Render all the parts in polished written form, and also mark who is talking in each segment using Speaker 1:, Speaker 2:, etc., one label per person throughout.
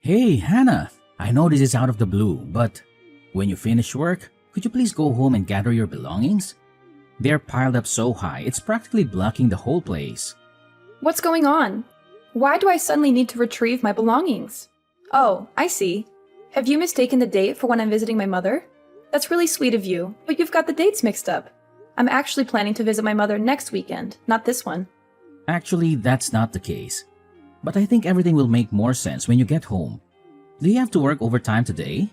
Speaker 1: Hey, Hannah, I know this is out of the blue, but when you finish work, could you please go home and gather your belongings? They're piled up so high, it's practically blocking the whole place.
Speaker 2: What's going on? Why do I suddenly need to retrieve my belongings? Oh, I see. Have you mistaken the date for when I'm visiting my mother? That's really sweet of you, but you've got the dates mixed up. I'm actually planning to visit my mother next weekend, not this one.
Speaker 1: Actually, that's not the case. But I think everything will make more sense when you get home. Do you have to work overtime today?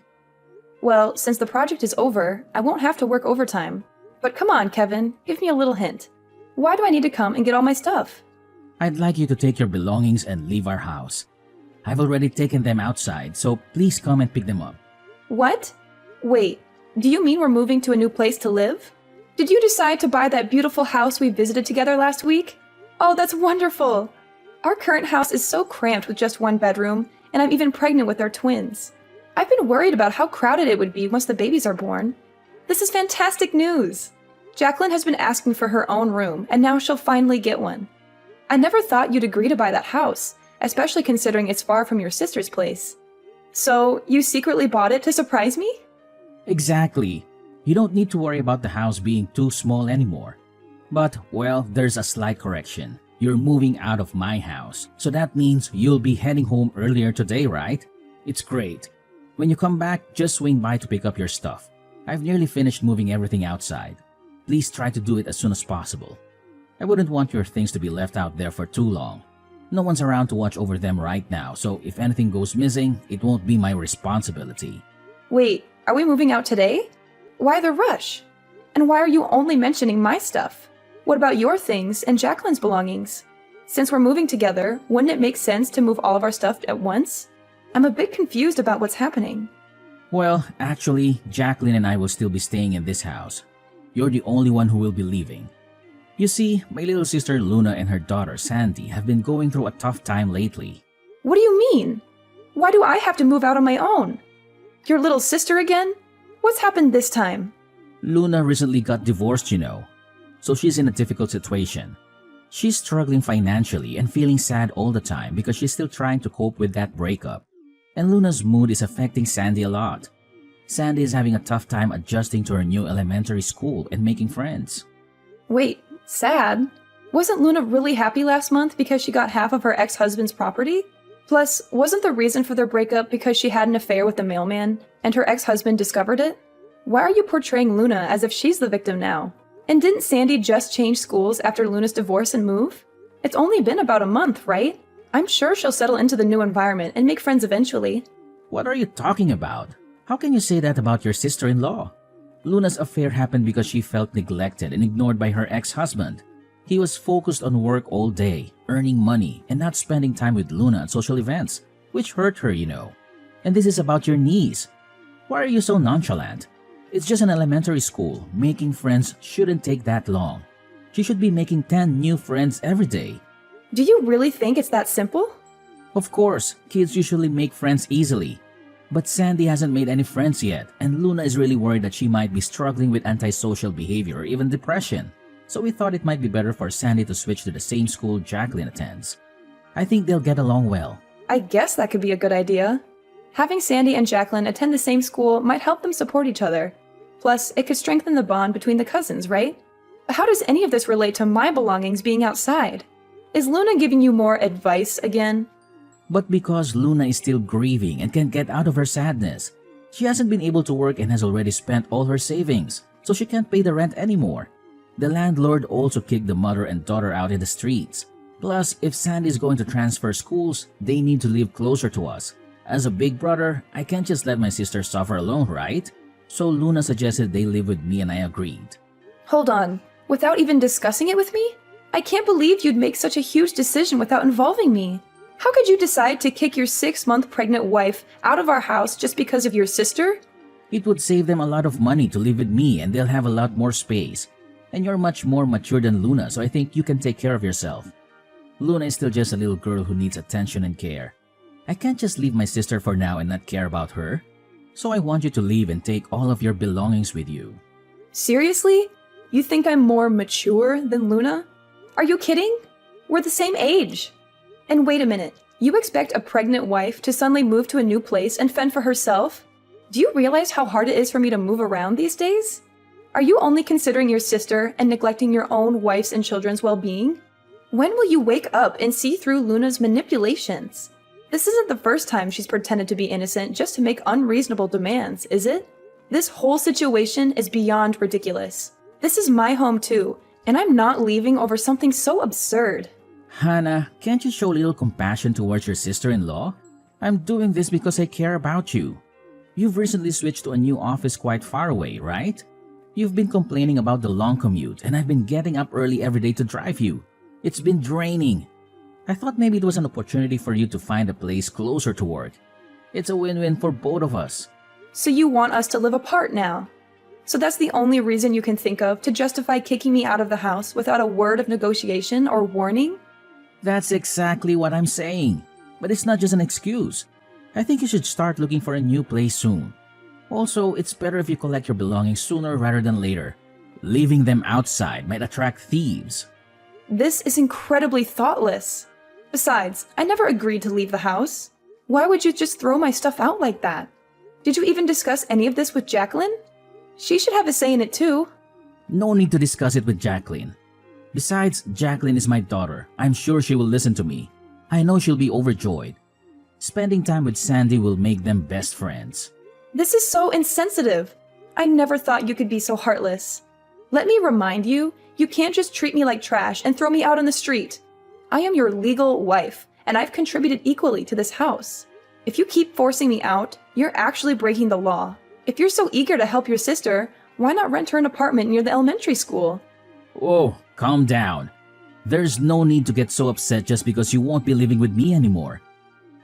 Speaker 2: Well, since the project is over, I won't have to work overtime. But come on, Kevin, give me a little hint. Why do I need to come and get all my stuff?
Speaker 1: I'd like you to take your belongings and leave our house. I've already taken them outside, so please come and pick them up.
Speaker 2: What? Wait, do you mean we're moving to a new place to live? Did you decide to buy that beautiful house we visited together last week? Oh, that's wonderful! Our current house is so cramped with just one bedroom, and I'm even pregnant with our twins. I've been worried about how crowded it would be once the babies are born. This is fantastic news! Jacqueline has been asking for her own room, and now she'll finally get one. I never thought you'd agree to buy that house, especially considering it's far from your sister's place. So, you secretly bought it to surprise me?
Speaker 1: Exactly. You don't need to worry about the house being too small anymore. But, well, there's a slight correction. You're moving out of my house, so that means you'll be heading home earlier today, right? It's great. When you come back, just swing by to pick up your stuff. I've nearly finished moving everything outside. Please try to do it as soon as possible. I wouldn't want your things to be left out there for too long. No one's around to watch over them right now, so if anything goes missing, it won't be my responsibility.
Speaker 2: Wait, are we moving out today? Why the rush? And why are you only mentioning my stuff? What about your things and Jacqueline's belongings? Since we're moving together, wouldn't it make sense to move all of our stuff at once? I'm a bit confused about what's happening.
Speaker 1: Well, actually, Jacqueline and I will still be staying in this house. You're the only one who will be leaving. You see, my little sister Luna and her daughter Sandy have been going through a tough time lately.
Speaker 2: What do you mean? Why do I have to move out on my own? Your little sister again? What's happened this time?
Speaker 1: Luna recently got divorced, you know. So she's in a difficult situation. She's struggling financially and feeling sad all the time because she's still trying to cope with that breakup. And Luna's mood is affecting Sandy a lot. Sandy is having a tough time adjusting to her new elementary school and making friends.
Speaker 2: Wait, sad? Wasn't Luna really happy last month because she got half of her ex-husband's property? Plus, wasn't the reason for their breakup because she had an affair with the mailman and her ex-husband discovered it? Why are you portraying Luna as if she's the victim now? And didn't Sandy just change schools after Luna's divorce and move? It's only been about a month, right? I'm sure she'll settle into the new environment and make friends eventually.
Speaker 1: What are you talking about? How can you say that about your sister-in-law? Luna's affair happened because she felt neglected and ignored by her ex-husband. He was focused on work all day, earning money, and not spending time with Luna at social events, which hurt her, you know. And this is about your niece. Why are you so nonchalant? It's just an elementary school. Making friends shouldn't take that long. She should be making 10 new friends every day.
Speaker 2: Do you really think it's that simple?
Speaker 1: Of course, kids usually make friends easily. But Sandy hasn't made any friends yet, and Luna is really worried that she might be struggling with antisocial behavior or even depression. So we thought it might be better for Sandy to switch to the same school Jacqueline attends. I think they'll get along well.
Speaker 2: I guess that could be a good idea. Having Sandy and Jacqueline attend the same school might help them support each other. Plus, it could strengthen the bond between the cousins, right? How does any of this relate to my belongings being outside? Is Luna giving you more advice again?
Speaker 1: But because Luna is still grieving and can't get out of her sadness, she hasn't been able to work and has already spent all her savings, so she can't pay the rent anymore. The landlord also kicked the mother and daughter out in the streets. Plus, if Sandy is going to transfer schools, they need to live closer to us. As a big brother, I can't just let my sister suffer alone, right? So Luna suggested they live with me and I agreed.
Speaker 2: Hold on, without even discussing it with me? I can't believe you'd make such a huge decision without involving me. How could you decide to kick your 6-month pregnant wife out of our house just because of your sister?
Speaker 1: It would save them a lot of money to live with me and they'll have a lot more space. And you're much more mature than Luna, so I think you can take care of yourself. Luna is still just a little girl who needs attention and care. I can't just leave my sister for now and not care about her. So I want you to leave and take all of your belongings with you.
Speaker 2: Seriously? You think I'm more mature than Luna? Are you kidding? We're the same age. And wait a minute, You expect a pregnant wife to suddenly move to a new place and fend for herself? Do you realize how hard it is for me to move around these days? Are you only considering your sister and neglecting your own wife's and children's well-being? When will you wake up and see through Luna's manipulations? This isn't the first time she's pretended to be innocent just to make unreasonable demands, is it? This whole situation is beyond ridiculous. This is my home too, and I'm not leaving over something so absurd.
Speaker 1: Hannah, can't you show a little compassion towards your sister-in-law? I'm doing this because I care about you. You've recently switched to a new office quite far away, right? You've been complaining about the long commute, and I've been getting up early every day to drive you. It's been draining. I thought maybe it was an opportunity for you to find a place closer to work. It's a win-win for both of us.
Speaker 2: So you want us to live apart now? So that's the only reason you can think of to justify kicking me out of the house without a word of negotiation or warning?
Speaker 1: That's exactly what I'm saying. But it's not just an excuse. I think you should start looking for a new place soon. Also, it's better if you collect your belongings sooner rather than later. Leaving them outside might attract thieves.
Speaker 2: This is incredibly thoughtless. Besides, I never agreed to leave the house. Why would you just throw my stuff out like that? Did you even discuss any of this with Jacqueline? She should have a say in it too.
Speaker 1: No need to discuss it with Jacqueline. Besides, Jacqueline is my daughter. I'm sure she will listen to me. I know she'll be overjoyed. Spending time with Sandy will make them best friends.
Speaker 2: This is so insensitive. I never thought you could be so heartless. Let me remind you, you can't just treat me like trash and throw me out on the street. I am your legal wife, and I've contributed equally to this house. If you keep forcing me out, you're actually breaking the law. If you're so eager to help your sister, why not rent her an apartment near the elementary school?
Speaker 1: Whoa, calm down. There's no need to get so upset just because you won't be living with me anymore.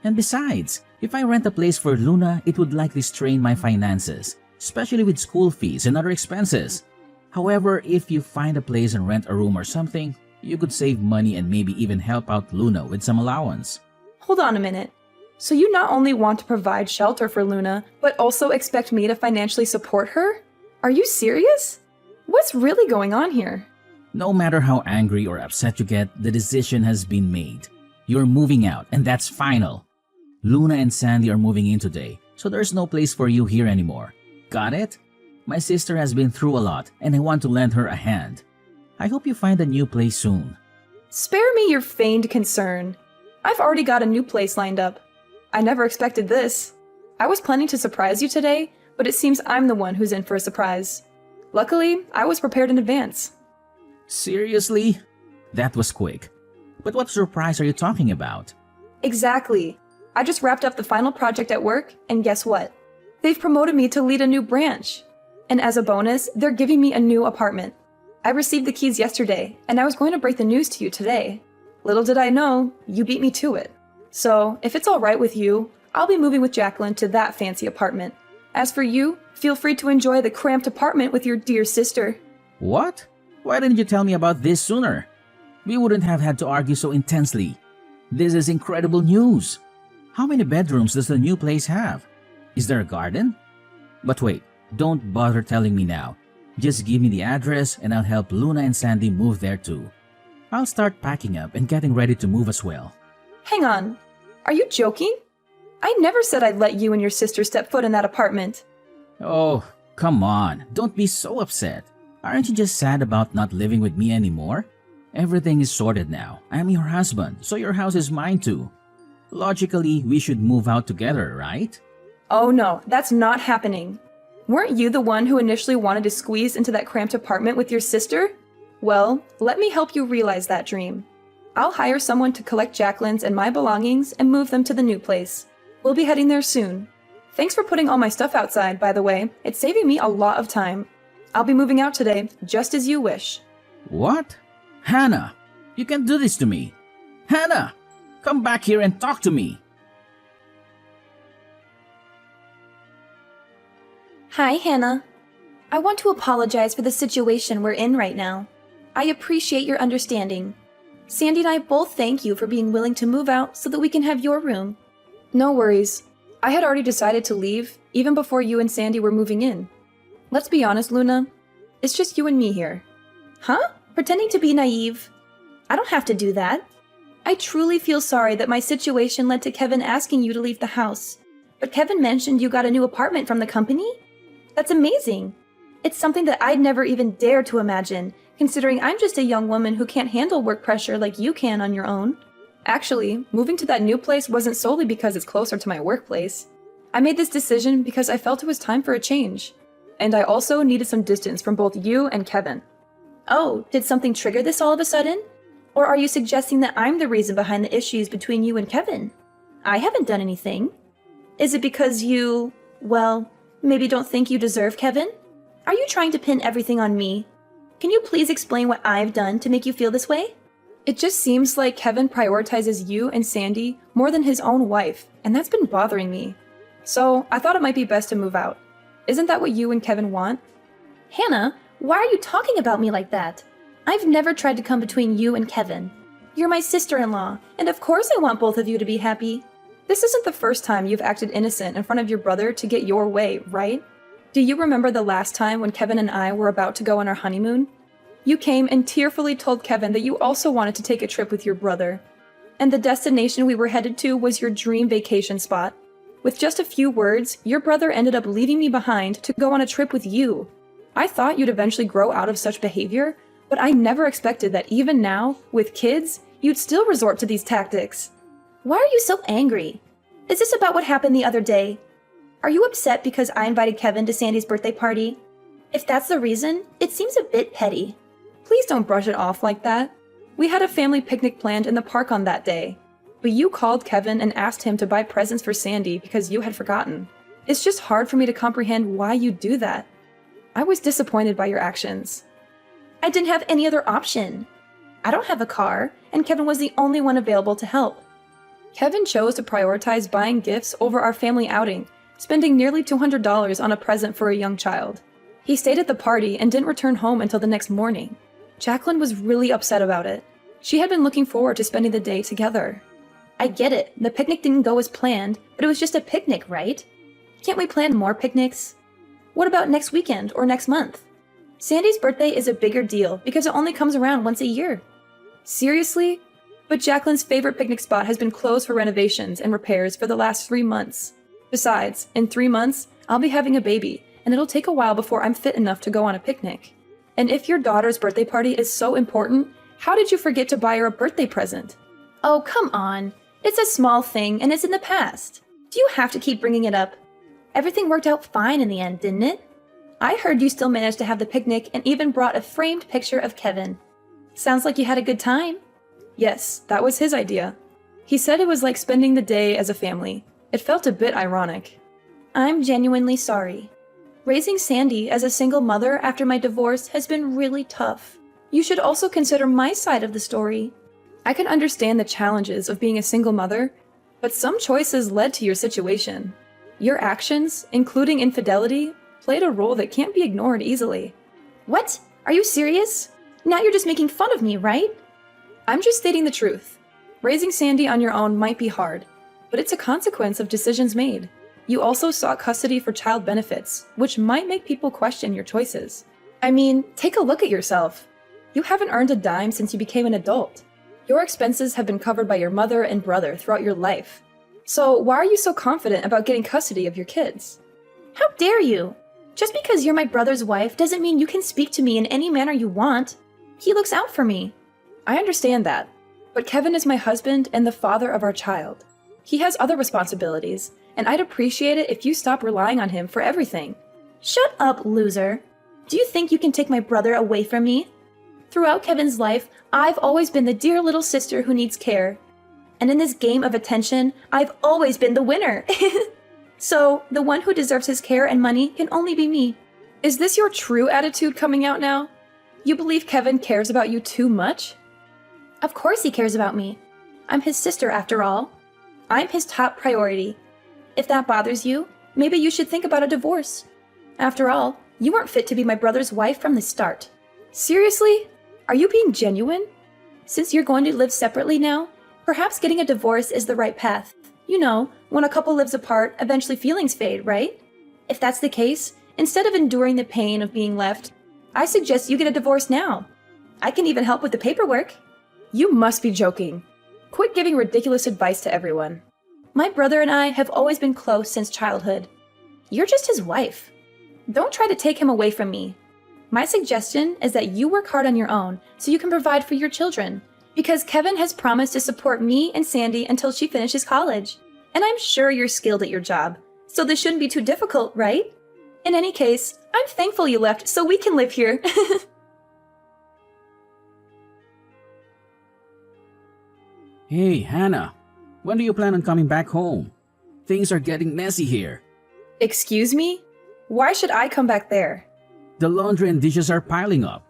Speaker 1: And besides, if I rent a place for Luna, it would likely strain my finances, especially with school fees and other expenses. However, if you find a place and rent a room or something, you could save money and maybe even help out Luna with some allowance.
Speaker 2: Hold on a minute. So you not only want to provide shelter for Luna, but also expect me to financially support her? Are you serious? What's really going on here?
Speaker 1: No matter how angry or upset you get, the decision has been made. You're moving out, and that's final. Luna and Sandy are moving in today, so there's no place for you here anymore. Got it? My sister has been through a lot, and I want to lend her a hand. I hope you find a new place soon.
Speaker 2: Spare me your feigned concern. I've already got a new place lined up. I never expected this. I was planning to surprise you today, but it seems I'm the one who's in for a surprise. Luckily, I was prepared in advance.
Speaker 1: Seriously? That was quick. But what surprise are you talking about?
Speaker 2: Exactly. I just wrapped up the final project at work, and guess what? They've promoted me to lead a new branch. And as a bonus, they're giving me a new apartment. I received the keys yesterday, and I was going to break the news to you today. Little did I know, you beat me to it. So, if it's alright with you, I'll be moving with Jacqueline to that fancy apartment. As for you, feel free to enjoy the cramped apartment with your dear sister.
Speaker 1: What? Why didn't you tell me about this sooner? We wouldn't have had to argue so intensely. This is incredible news. How many bedrooms does the new place have? Is there a garden? But wait, don't bother telling me now. Just give me the address and I'll help Luna and Sandy move there too. I'll start packing up and getting ready to move as well.
Speaker 2: Hang on. Are you joking? I never said I'd let you and your sister step foot in that apartment.
Speaker 1: Oh, come on. Don't be so upset. Aren't you just sad about not living with me anymore? Everything is sorted now. I'm your husband, so your house is mine too. Logically, we should move out together, right?
Speaker 2: Oh no, that's not happening. Weren't you the one who initially wanted to squeeze into that cramped apartment with your sister? Well, let me help you realize that dream. I'll hire someone to collect Jacqueline's and my belongings and move them to the new place. We'll be heading there soon. Thanks for putting all my stuff outside, by the way. It's saving me a lot of time. I'll be moving out today, just as you wish.
Speaker 1: What? Hannah, you can't do this to me. Hannah, come back here and talk to me.
Speaker 2: Hi, Hannah. I want to apologize for the situation we're in right now. I appreciate your understanding. Sandy and I both thank you for being willing to move out so that we can have your room. No worries. I had already decided to leave, even before you and Sandy were moving in. Let's be honest, Luna. It's just you and me here. Huh? Pretending to be naive? I don't have to do that. I truly feel sorry that my situation led to Kevin asking you to leave the house. But Kevin mentioned you got a new apartment from the company? That's amazing. It's something that I'd never even dare to imagine, considering I'm just a young woman who can't handle work pressure like you can on your own. Actually, moving to that new place wasn't solely because it's closer to my workplace. I made this decision because I felt it was time for a change. And I also needed some distance from both you and Kevin. Oh, did something trigger this all of a sudden? Or are you suggesting that I'm the reason behind the issues between you and Kevin? I haven't done anything. Is it because you, well, maybe don't think you deserve Kevin? Are you trying to pin everything on me? Can you please explain what I've done to make you feel this way? It just seems like Kevin prioritizes you and Sandy more than his own wife, and that's been bothering me. So I thought it might be best to move out. Isn't that what you and Kevin want? Hannah, why are you talking about me like that? I've never tried to come between you and Kevin. You're my sister-in-law, and of course I want both of you to be happy. This isn't the first time you've acted innocent in front of your brother to get your way, right? Do you remember the last time when Kevin and I were about to go on our honeymoon? You came and tearfully told Kevin that you also wanted to take a trip with your brother. And the destination we were headed to was your dream vacation spot. With just a few words, your brother ended up leaving me behind to go on a trip with you. I thought you'd eventually grow out of such behavior, but I never expected that even now, with kids, you'd still resort to these tactics. Why are you so angry? Is this about what happened the other day? Are you upset because I invited Kevin to Sandy's birthday party? If that's the reason, it seems a bit petty. Please don't brush it off like that. We had a family picnic planned in the park on that day. But you called Kevin and asked him to buy presents for Sandy because you had forgotten. It's just hard for me to comprehend why you'd do that. I was disappointed by your actions. I didn't have any other option. I don't have a car, and Kevin was the only one available to help. Kevin chose to prioritize buying gifts over our family outing, spending nearly $200 on a present for a young child. He stayed at the party and didn't return home until the next morning. Jacqueline was really upset about it. She had been looking forward to spending the day together. I get it, the picnic didn't go as planned, but it was just a picnic, right? Can't we plan more picnics? What about next weekend or next month? Sandy's birthday is a bigger deal because it only comes around once a year. Seriously? But Jacqueline's favorite picnic spot has been closed for renovations and repairs for the last 3 months. Besides, in 3 months, I'll be having a baby, and it'll take a while before I'm fit enough to go on a picnic. And if your daughter's birthday party is so important, how did you forget to buy her a birthday present? Oh, come on. It's a small thing, and it's in the past. Do you have to keep bringing it up? Everything worked out fine in the end, didn't it? I heard you still managed to have the picnic and even brought a framed picture of Kevin. Sounds like you had a good time. Yes, that was his idea. He said it was like spending the day as a family. It felt a bit ironic. I'm genuinely sorry. Raising Sandy as a single mother after my divorce has been really tough. You should also consider my side of the story. I can understand the challenges of being a single mother, but some choices led to your situation. Your actions, including infidelity, played a role that can't be ignored easily. What? Are you serious? Now you're just making fun of me, right? I'm just stating the truth. Raising Sandy on your own might be hard, but it's a consequence of decisions made. You also sought custody for child benefits, which might make people question your choices. I mean, take a look at yourself. You haven't earned a dime since you became an adult. Your expenses have been covered by your mother and brother throughout your life. So why are you so confident about getting custody of your kids? How dare you? Just because you're my brother's wife doesn't mean you can speak to me in any manner you want. He looks out for me. I understand that, but Kevin is my husband and the father of our child. He has other responsibilities, and I'd appreciate it if you stop relying on him for everything. Shut up, loser. Do you think you can take my brother away from me? Throughout Kevin's life, I've always been the dear little sister who needs care. And in this game of attention, I've always been the winner. So, the one who deserves his care and money can only be me. Is this your true attitude coming out now? You believe Kevin cares about you too much? Of course he cares about me. I'm his sister after all. I'm his top priority. If that bothers you, maybe you should think about a divorce. After all, you weren't fit to be my brother's wife from the start. Seriously? Are you being genuine? Since you're going to live separately now, perhaps getting a divorce is the right path. You know, when a couple lives apart, eventually feelings fade, right? If that's the case, instead of enduring the pain of being left, I suggest you get a divorce now. I can even help with the paperwork. You must be joking. Quit giving ridiculous advice to everyone. My brother and I have always been close since childhood. You're just his wife. Don't try to take him away from me. My suggestion is that you work hard on your own so you can provide for your children, because Kevin has promised to support me and Sandy until she finishes college. And I'm sure you're skilled at your job, so this shouldn't be too difficult, right? In any case, I'm thankful you left so we can live here.
Speaker 1: Hey, Hannah. When do you plan on coming back home? Things are getting messy here.
Speaker 2: Excuse me? Why should I come back there?
Speaker 1: The laundry and dishes are piling up.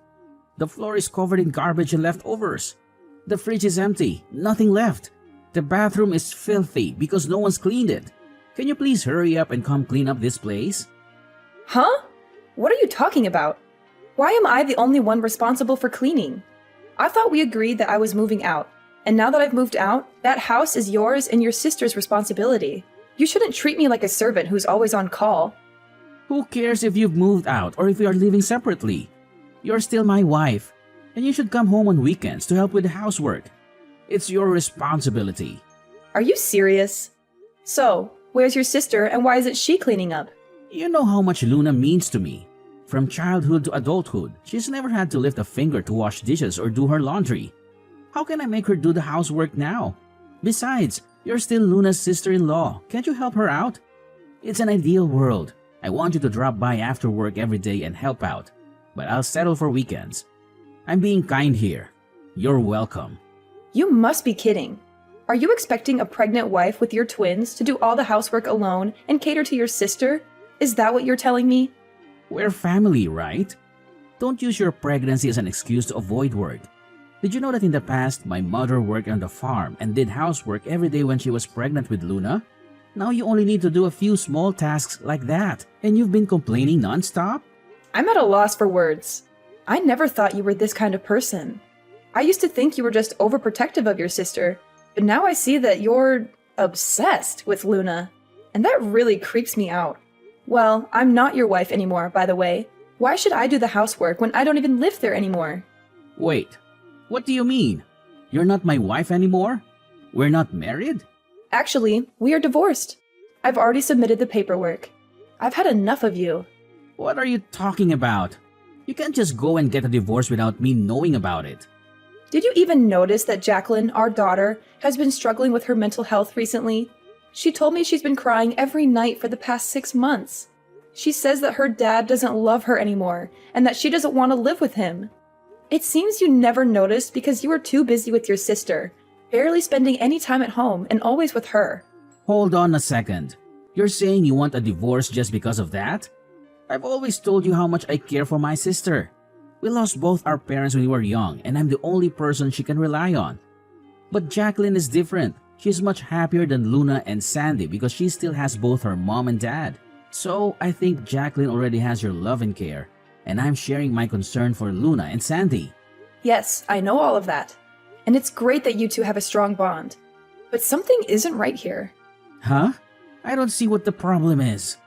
Speaker 1: The floor is covered in garbage and leftovers. The fridge is empty, nothing left. The bathroom is filthy because no one's cleaned it. Can you please hurry up and come clean up this place?
Speaker 2: Huh? What are you talking about? Why am I the only one responsible for cleaning? I thought we agreed that I was moving out, and now that I've moved out, that house is yours and your sister's responsibility. You shouldn't treat me like a servant who's always on call.
Speaker 1: Who cares if you've moved out or if we are living separately? You're still my wife, and you should come home on weekends to help with the housework. It's your responsibility.
Speaker 2: Are you serious? So, where's your sister and why isn't she cleaning up?
Speaker 1: You know how much Luna means to me. From childhood to adulthood, she's never had to lift a finger to wash dishes or do her laundry. How can I make her do the housework now? Besides, you're still Luna's sister-in-law. Can't you help her out? It's an ideal world. I want you to drop by after work every day and help out. But I'll settle for weekends. I'm being kind here. You're welcome.
Speaker 2: You must be kidding. Are you expecting a pregnant wife with your twins to do all the housework alone and cater to your sister? Is that what you're telling me?
Speaker 1: We're family, right? Don't use your pregnancy as an excuse to avoid work. Did you know that in the past, my mother worked on the farm and did housework every day when she was pregnant with Luna? Now you only need to do a few small tasks like that, and you've been complaining nonstop?
Speaker 2: I'm at a loss for words. I never thought you were this kind of person. I used to think you were just overprotective of your sister, but now I see that you're obsessed with Luna, and that really creeps me out. Well, I'm not your wife anymore, by the way. Why should I do the housework when I don't even live there anymore?
Speaker 1: Wait, what do you mean? You're not my wife anymore? We're not married?
Speaker 2: Actually, we are divorced. I've already submitted the paperwork. I've had enough of you.
Speaker 1: What are you talking about? You can't just go and get a divorce without me knowing about it.
Speaker 2: Did you even notice that Jacqueline, our daughter, has been struggling with her mental health recently? She told me she's been crying every night for the past 6 months. She says that her dad doesn't love her anymore and that she doesn't want to live with him. It seems you never noticed because you were too busy with your sister, barely spending any time at home and always with her.
Speaker 1: Hold on a second. You're saying you want a divorce just because of that? I've always told you how much I care for my sister. We lost both our parents when we were young, and I'm the only person she can rely on. But Jacqueline is different. She's much happier than Luna and Sandy because she still has both her mom and dad. So I think Jacqueline already has your love and care, and I'm sharing my concern for Luna and Sandy.
Speaker 2: Yes, I know all of that. And it's great that you two have a strong bond. But something isn't right here.
Speaker 1: Huh? I don't see what the problem is.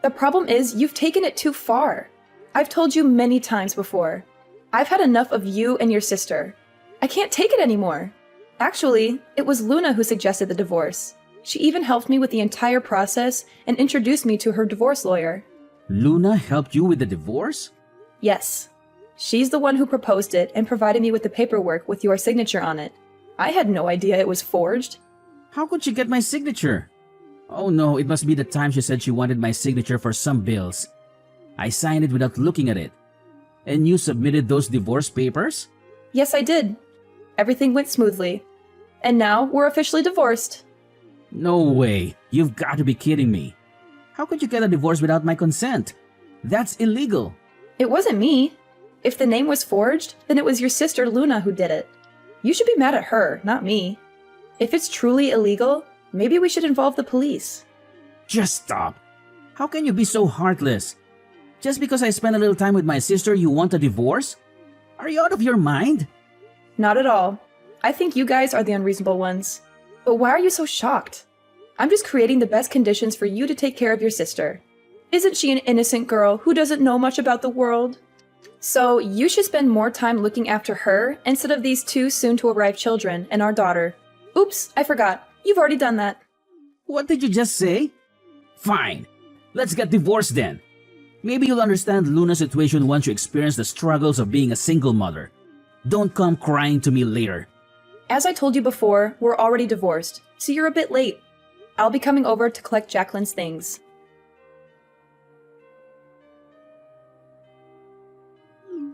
Speaker 2: The problem is you've taken it too far. I've told you many times before. I've had enough of you and your sister. I can't take it anymore. Actually, it was Luna who suggested the divorce. She even helped me with the entire process and introduced me to her divorce lawyer.
Speaker 1: Luna helped you with the divorce?
Speaker 2: Yes. She's the one who proposed it and provided me with the paperwork with your signature on it. I had no idea it was forged.
Speaker 1: How could she get my signature? Oh no, it must be the time she said she wanted my signature for some bills. I signed it without looking at it. And you submitted those divorce papers?
Speaker 2: Yes, I did. Everything went smoothly. And now we're officially divorced.
Speaker 1: No way. You've got to be kidding me. How could you get a divorce without my consent? That's illegal.
Speaker 2: It wasn't me. If the name was forged, then it was your sister Luna who did it. You should be mad at her, not me. If it's truly illegal, maybe we should involve the police.
Speaker 1: Just stop. How can you be so heartless? Just because I spent a little time with my sister, you want a divorce? Are you out of your mind?
Speaker 2: Not at all. I think you guys are the unreasonable ones. But why are you so shocked? I'm just creating the best conditions for you to take care of your sister. Isn't she an innocent girl who doesn't know much about the world? So you should spend more time looking after her instead of these two soon-to-arrive children and our daughter. Oops, I forgot. You've already done that.
Speaker 1: What did you just say? Fine. Let's get divorced then. Maybe you'll understand Luna's situation once you experience the struggles of being a single mother. Don't come crying to me later.
Speaker 2: As I told you before, we're already divorced, so you're a bit late. I'll be coming over to collect Jacqueline's things.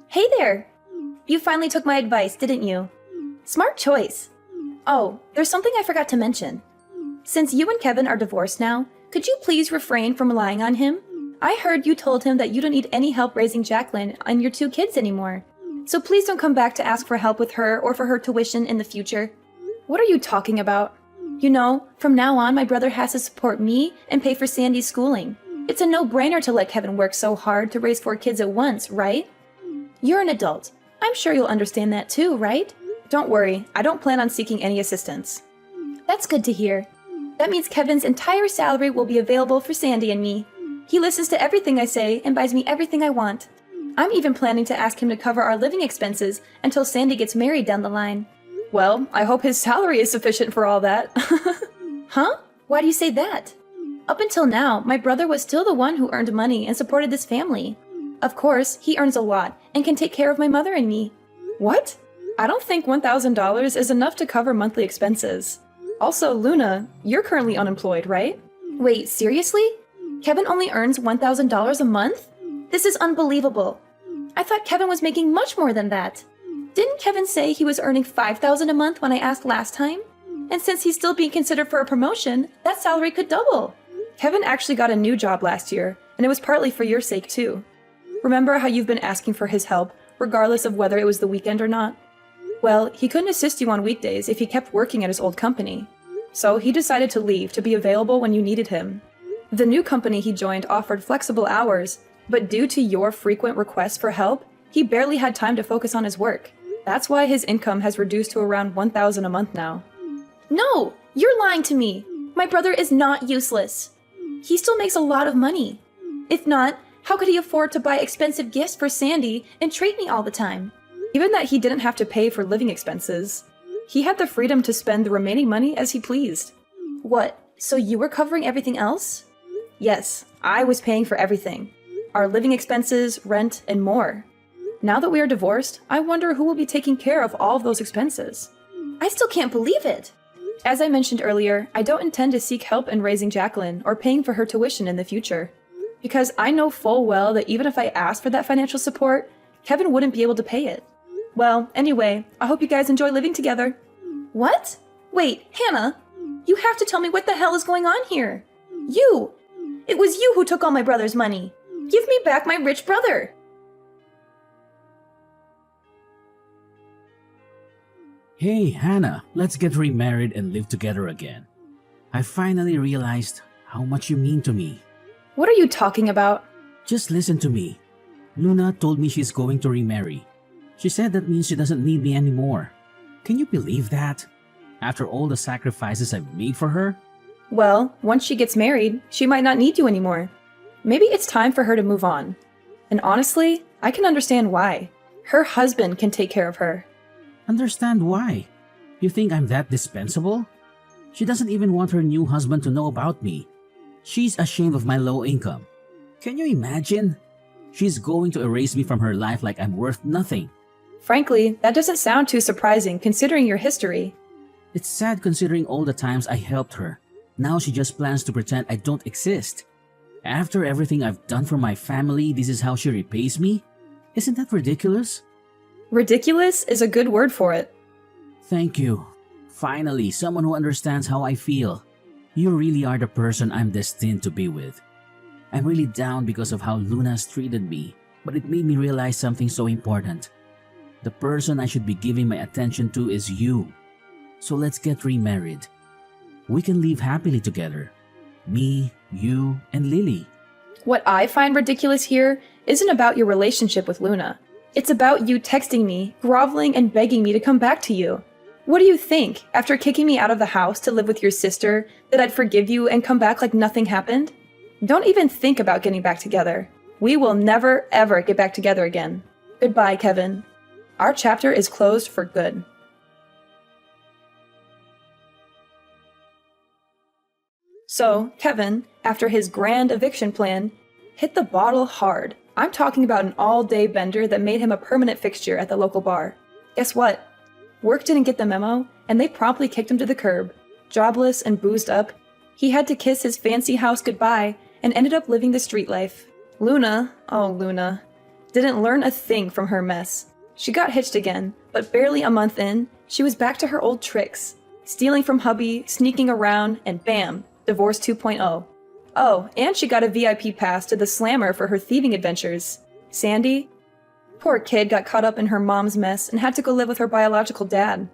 Speaker 2: Hey there! You finally took my advice, didn't you? Smart choice. Oh, there's something I forgot to mention. Since you and Kevin are divorced now, could you please refrain from relying on him? I heard you told him that you don't need any help raising Jacqueline and your 2 kids anymore. So please don't come back to ask for help with her or for her tuition in the future. What are you talking about? You know, from now on my brother has to support me and pay for Sandy's schooling. It's a no-brainer to let Kevin work so hard to raise 4 kids at once, right? You're an adult. I'm sure you'll understand that too, right? Don't worry, I don't plan on seeking any assistance. That's good to hear. That means Kevin's entire salary will be available for Sandy and me. He listens to everything I say and buys me everything I want. I'm even planning to ask him to cover our living expenses until Sandy gets married down the line. Well, I hope his salary is sufficient for all that. Huh? Why do you say that? Up until now, my brother was still the one who earned money and supported this family. Of course, he earns a lot and can take care of my mother and me. What? I don't think $1,000 is enough to cover monthly expenses. Also, Luna, you're currently unemployed, right? Wait, seriously? Kevin only earns $1,000 a month? This is unbelievable. I thought Kevin was making much more than that. Didn't Kevin say he was earning $5,000 a month when I asked last time? And since he's still being considered for a promotion, that salary could double. Kevin actually got a new job last year, and it was partly for your sake too. Remember how you've been asking for his help, regardless of whether it was the weekend or not? Well, he couldn't assist you on weekdays if he kept working at his old company. So he decided to leave to be available when you needed him. The new company he joined offered flexible hours, but due to your frequent requests for help, he barely had time to focus on his work. That's why his income has reduced to around $1,000 a month now. No! You're lying to me! My brother is not useless. He still makes a lot of money. If not, how could he afford to buy expensive gifts for Sandy and treat me all the time? Given that he didn't have to pay for living expenses, he had the freedom to spend the remaining money as he pleased. What, so you were covering everything else? Yes, I was paying for everything. Our living expenses, rent, and more. Now that we are divorced, I wonder who will be taking care of all of those expenses. I still can't believe it! As I mentioned earlier, I don't intend to seek help in raising Jacqueline or paying for her tuition in the future. Because I know full well that even if I asked for that financial support, Kevin wouldn't be able to pay it. Well, anyway, I hope you guys enjoy living together. What? Wait, Hannah, you have to tell me what the hell is going on here. You! It was you who took all my brother's money. Give me back my rich brother.
Speaker 1: Hey, Hannah, let's get remarried and live together again. I finally realized how much you mean to me.
Speaker 2: What are you talking about?
Speaker 1: Just listen to me. Luna told me she's going to remarry. She said that means she doesn't need me anymore. Can you believe that? After all the sacrifices I've made for her?
Speaker 2: Well, once she gets married, she might not need you anymore. Maybe it's time for her to move on. And honestly, I can understand why. Her husband can take care of her.
Speaker 1: Understand why? You think I'm that dispensable? She doesn't even want her new husband to know about me. She's ashamed of my low income. Can you imagine? She's going to erase me from her life like I'm worth nothing.
Speaker 2: Frankly, that doesn't sound too surprising considering your history.
Speaker 1: It's sad considering all the times I helped her. Now she just plans to pretend I don't exist. After everything I've done for my family, this is how she repays me? Isn't that ridiculous?
Speaker 2: Ridiculous is a good word for it.
Speaker 1: Thank you. Finally, someone who understands how I feel. You really are the person I'm destined to be with. I'm really down because of how Luna's treated me, but it made me realize something so important. The person I should be giving my attention to is you. So let's get remarried. We can live happily together. Me, you, and Lily.
Speaker 2: What I find ridiculous here isn't about your relationship with Luna. It's about you texting me, groveling, and begging me to come back to you. What do you think, after kicking me out of the house to live with your sister, that I'd forgive you and come back like nothing happened? Don't even think about getting back together. We will never, ever get back together again. Goodbye, Kevin. Our chapter is closed for good. So, Kevin, after his grand eviction plan, hit the bottle hard. I'm talking about an all-day bender that made him a permanent fixture at the local bar. Guess what? Work didn't get the memo, and they promptly kicked him to the curb. Jobless and boozed up, he had to kiss his fancy house goodbye and ended up living the street life. Luna, oh Luna, didn't learn a thing from her mess. She got hitched again, but barely a month in, she was back to her old tricks. Stealing from hubby, sneaking around, and bam, divorce 2.0. Oh, and she got a VIP pass to the Slammer for her thieving adventures. Sandy? Poor kid got caught up in her mom's mess and had to go live with her biological dad.